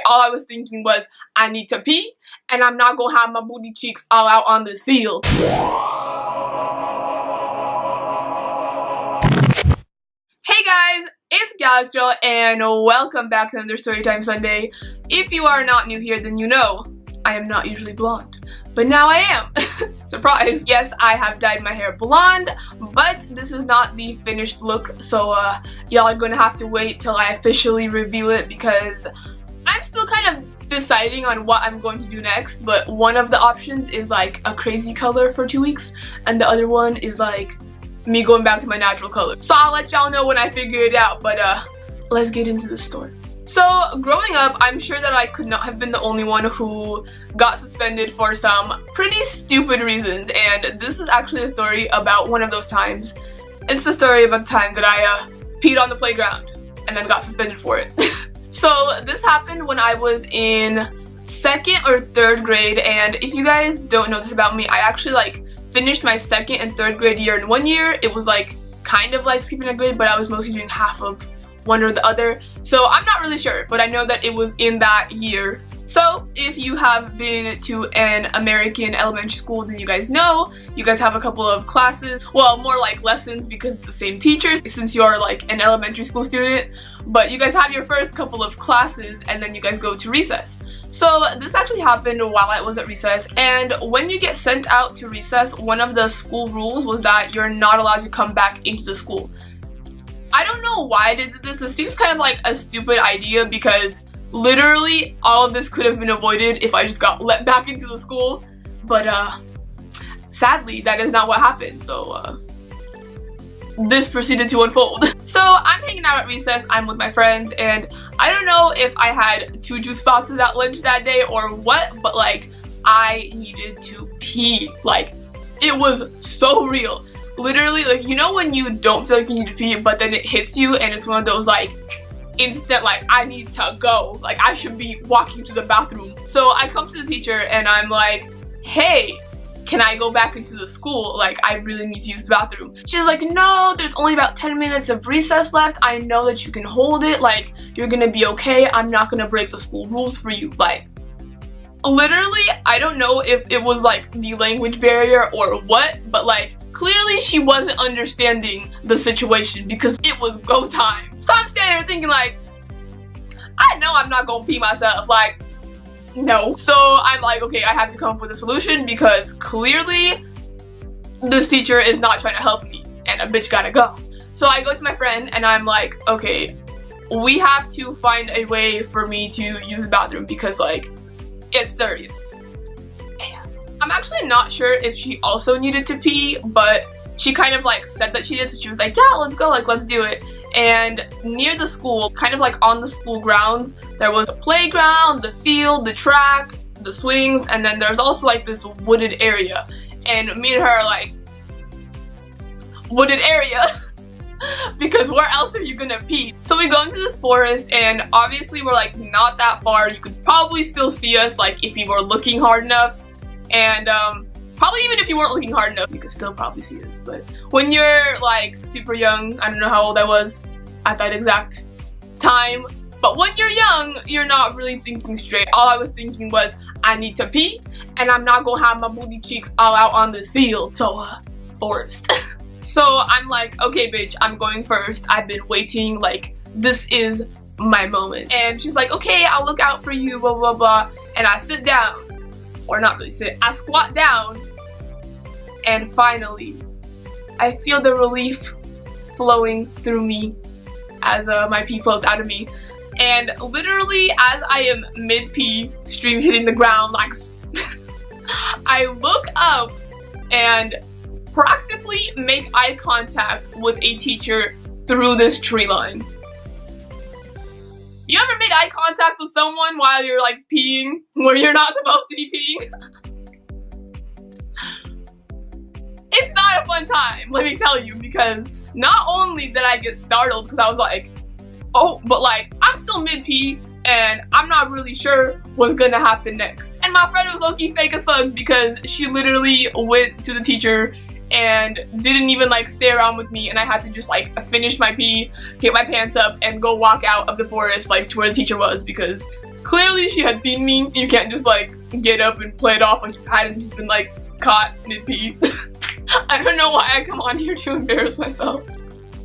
All I was thinking was, I need to pee, and I'm not gonna have my booty cheeks all out on this field. Hey guys, it's Gastro, and welcome back to another Storytime Sunday. If you are not new here, then you know I am not usually blonde, but now I am. Surprise! Yes, I have dyed my hair blonde, but this is not the finished look, so y'all are gonna have to wait till I officially reveal it because I'm still kind of deciding on what I'm going to do next. But one of the options is like a crazy color for 2 weeks, and the other one is like me going back to my natural color. So I'll let y'all know when I figure it out, but let's get into the story. So growing up, I'm sure that I could not have been the only one who got suspended for some pretty stupid reasons, and this is actually a story about one of those times. It's the story about the time that I peed on the playground and then got suspended for it. So this happened when I was in 2nd or 3rd grade, and if you guys don't know this about me, I actually like finished my 2nd and 3rd grade year in 1 year. It was like kind of like skipping a grade, but I was mostly doing half of one or the other, so I'm not really sure, but I know that it was in that year. So if you have been to an American elementary school, then you guys know you guys have a couple of classes, well, more like lessons because it's the same teachers since you're like an elementary school student, but you guys have your first couple of classes and then you guys go to recess. So this actually happened while I was at recess, and when you get sent out to recess, one of the school rules was that you're not allowed to come back into the school. I don't know why I did this. It seems kind of like a stupid idea because literally all of this could have been avoided if I just got let back into the school, but sadly that is not what happened. So this proceeded to unfold. So I'm hanging out at recess, I'm with my friends, and I don't know if I had 2 juice boxes at lunch that day or what, but like I needed to pee. Like it was so real. Literally, like, you know when you don't feel like you need to pee, but then it hits you and it's one of those like instant like I need to go, like I should be walking to the bathroom. So I come to the teacher and I'm like, hey, can I go back into the school? Like I really need to use the bathroom. She's like, no, there's only about 10 minutes of recess left. I know that you can hold it, like you're gonna be okay. I'm not gonna break the school rules for you. Like literally, I don't know if it was like the language barrier or what, but like clearly she wasn't understanding the situation because it was go time. So I'm standing there thinking like, I know I'm not gonna pee myself, like, no. So I'm like, okay, I have to come up with a solution because clearly this teacher is not trying to help me and a bitch gotta go. So I go to my friend and I'm like, okay, we have to find a way for me to use the bathroom because like, it's serious. I'm actually not sure if she also needed to pee, but she kind of like said that she did, so she was like, yeah, let's go, like let's do it. And near the school, kind of like on the school grounds, there was a playground, the field, the track, the swings, and then there's also like this wooded area. And me and her are like, wooded area? Because where else are you gonna pee? So we go into this forest, and obviously we're like not that far. You could probably still see us like if you were looking hard enough. And probably even if you weren't looking hard enough, you could still probably see us. But when you're like super young, I don't know how old I was at that exact time, but when you're young, you're not really thinking straight. All I was thinking was, I need to pee, and I'm not gonna have my booty cheeks all out on this field, so forest. So I'm like, okay bitch, I'm going first. I've been waiting, like this is my moment. And she's like, okay, I'll look out for you, blah blah blah. And I sit down. Or not really sit, I squat down, and finally I feel the relief flowing through me as my pee flows out of me. And literally as I am mid-pee, stream hitting the ground, like I look up and practically make eye contact with a teacher through this tree line. You ever made eye contact with someone while you're like peeing where you're not supposed to be peeing? It's not a fun time, let me tell you, because not only did I get startled because I was like, oh, but like I'm still mid-pee and I'm not really sure what's gonna happen next. And my friend was low-key fake as fuck because she literally went to the teacher and didn't even like stay around with me, and I had to just like finish my pee, get my pants up, and go walk out of the forest like to where the teacher was because clearly she had seen me. You can't just like get up and play it off like you hadn't just been like caught mid-pee. I don't know why I come on here to embarrass myself.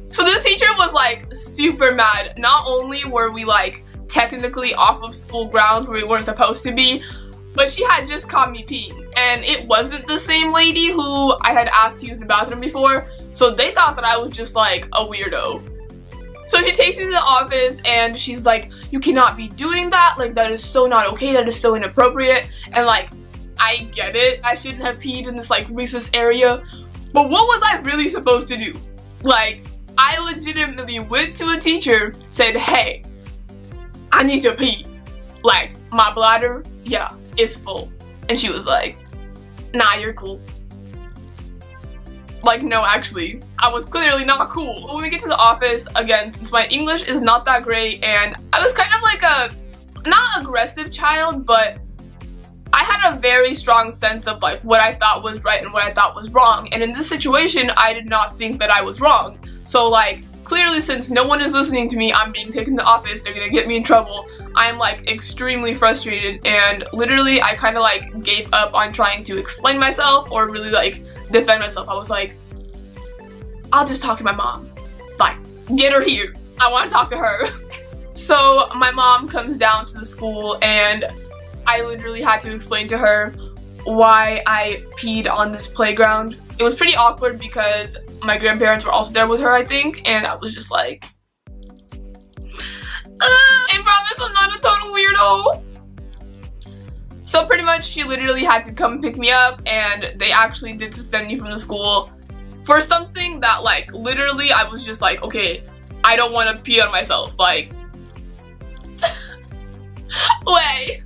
So this teacher was like super mad. Not only were we like technically off of school grounds where we weren't supposed to be, but she had just caught me peeing. And it wasn't the same lady who I had asked to use the bathroom before, so they thought that I was just like a weirdo. So she takes me to the office and she's like, you cannot be doing that, like that is so not okay, that is so inappropriate. And like, I get it, I shouldn't have peed in this like recess area, but what was I really supposed to do? Like, I legitimately went to a teacher, said, hey, I need to pee. Like, my bladder, yeah, it's full. And she was like, nah, you're cool. Like, no, actually, I was clearly not cool. When we get to the office, again, since my English is not that great, and I was kind of like a, not aggressive child, but I had a very strong sense of like what I thought was right and what I thought was wrong. And in this situation, I did not think that I was wrong. So like, clearly since no one is listening to me, I'm being taken to the office, they're gonna get me in trouble. I'm like extremely frustrated, and literally I kind of like gave up on trying to explain myself or really like defend myself. I was like, I'll just talk to my mom. Like, get her here. I want to talk to her. So my mom comes down to the school and I literally had to explain to her why I peed on this playground. It was pretty awkward because my grandparents were also there with her, I think, and I was just like, I promise I'm not a total weirdo. So pretty much she literally had to come pick me up, and they actually did suspend me from the school for something that like literally I was just like, okay, I don't want to pee on myself, like why?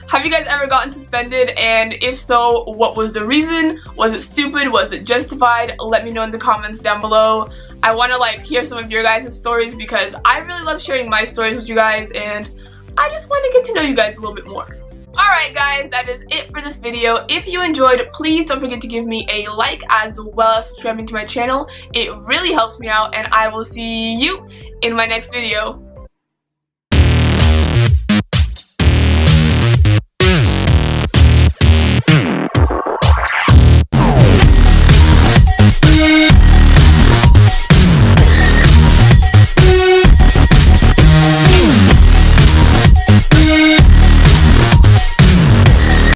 Have you guys ever gotten suspended, and if so, what was the reason? Was it stupid? Was it justified? Let me know in the comments down below. I want to like hear some of your guys' stories because I really love sharing my stories with you guys, and I just want to get to know you guys a little bit more. Alright guys, that is it for this video. If you enjoyed, please don't forget to give me a like as well as subscribing to my channel. It really helps me out, and I will see you in my next video.